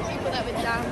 People that were down.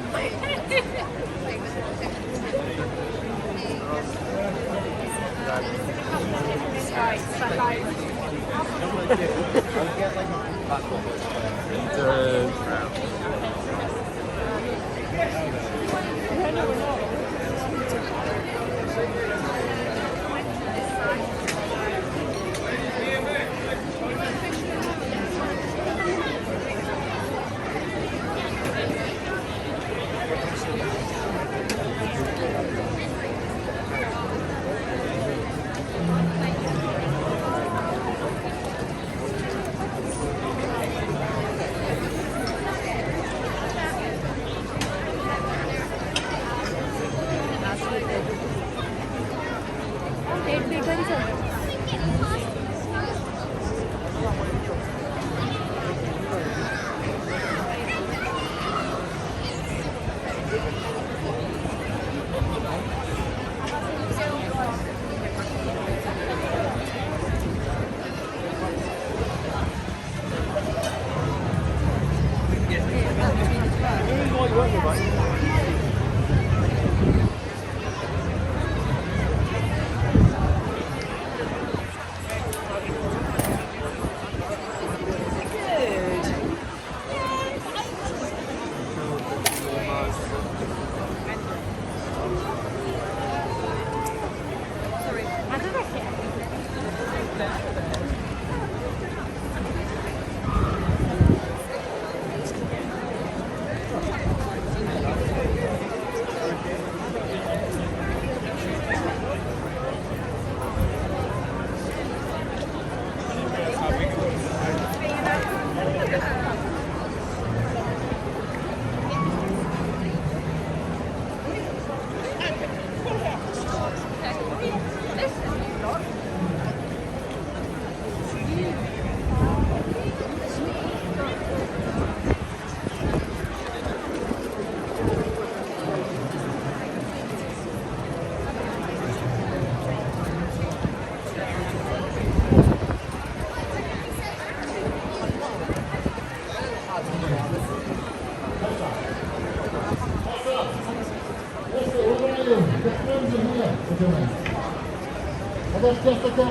Just a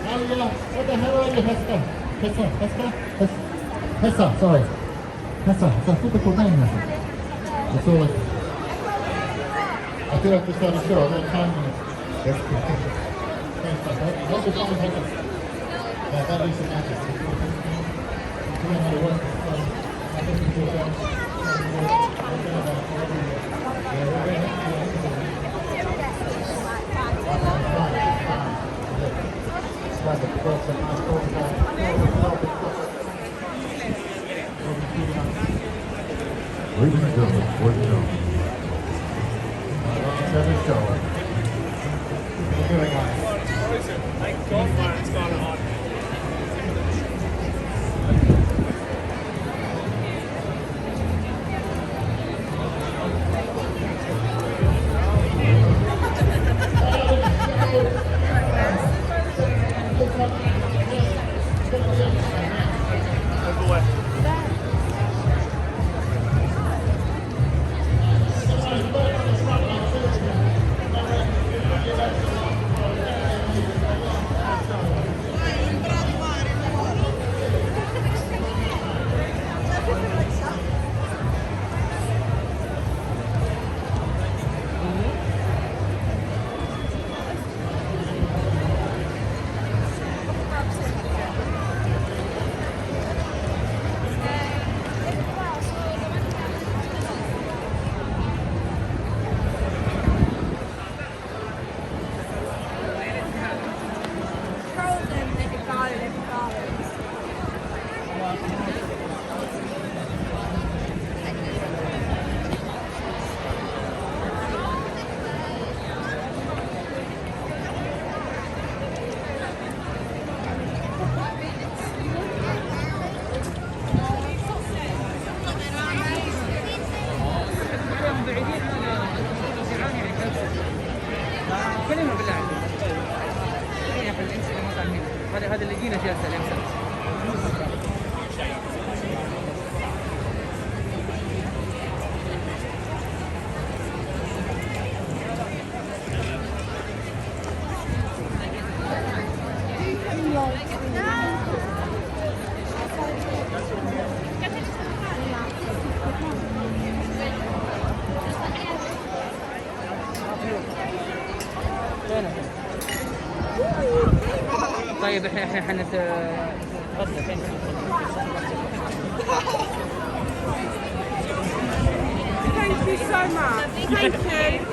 Alia, what the hell are you, Hester? Hester, sorry. Hester, it's a typical name, Hester. It's always... I feel like we start a show, I don't have time on it. What's the time, Hester? Yeah, that is the magic. You know how to work this, I think we do that. Ladies and gentlemen, boys and girls, let's show. We're doing it. Thank God, man, it's gone on. كلمة بالله عليك. هذا اللي جينا جالسة الإنسان. طيب احنا تفضل فين؟ Thank you so much. Thank you.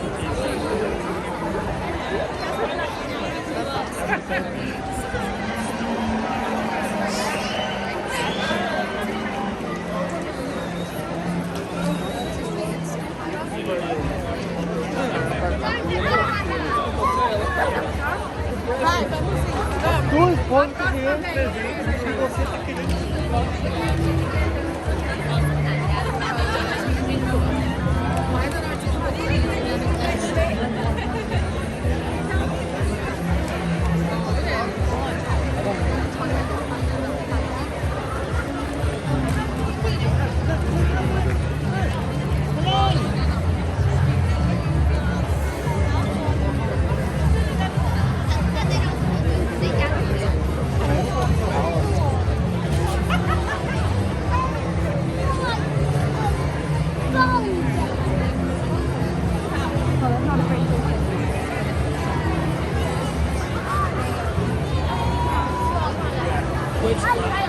Which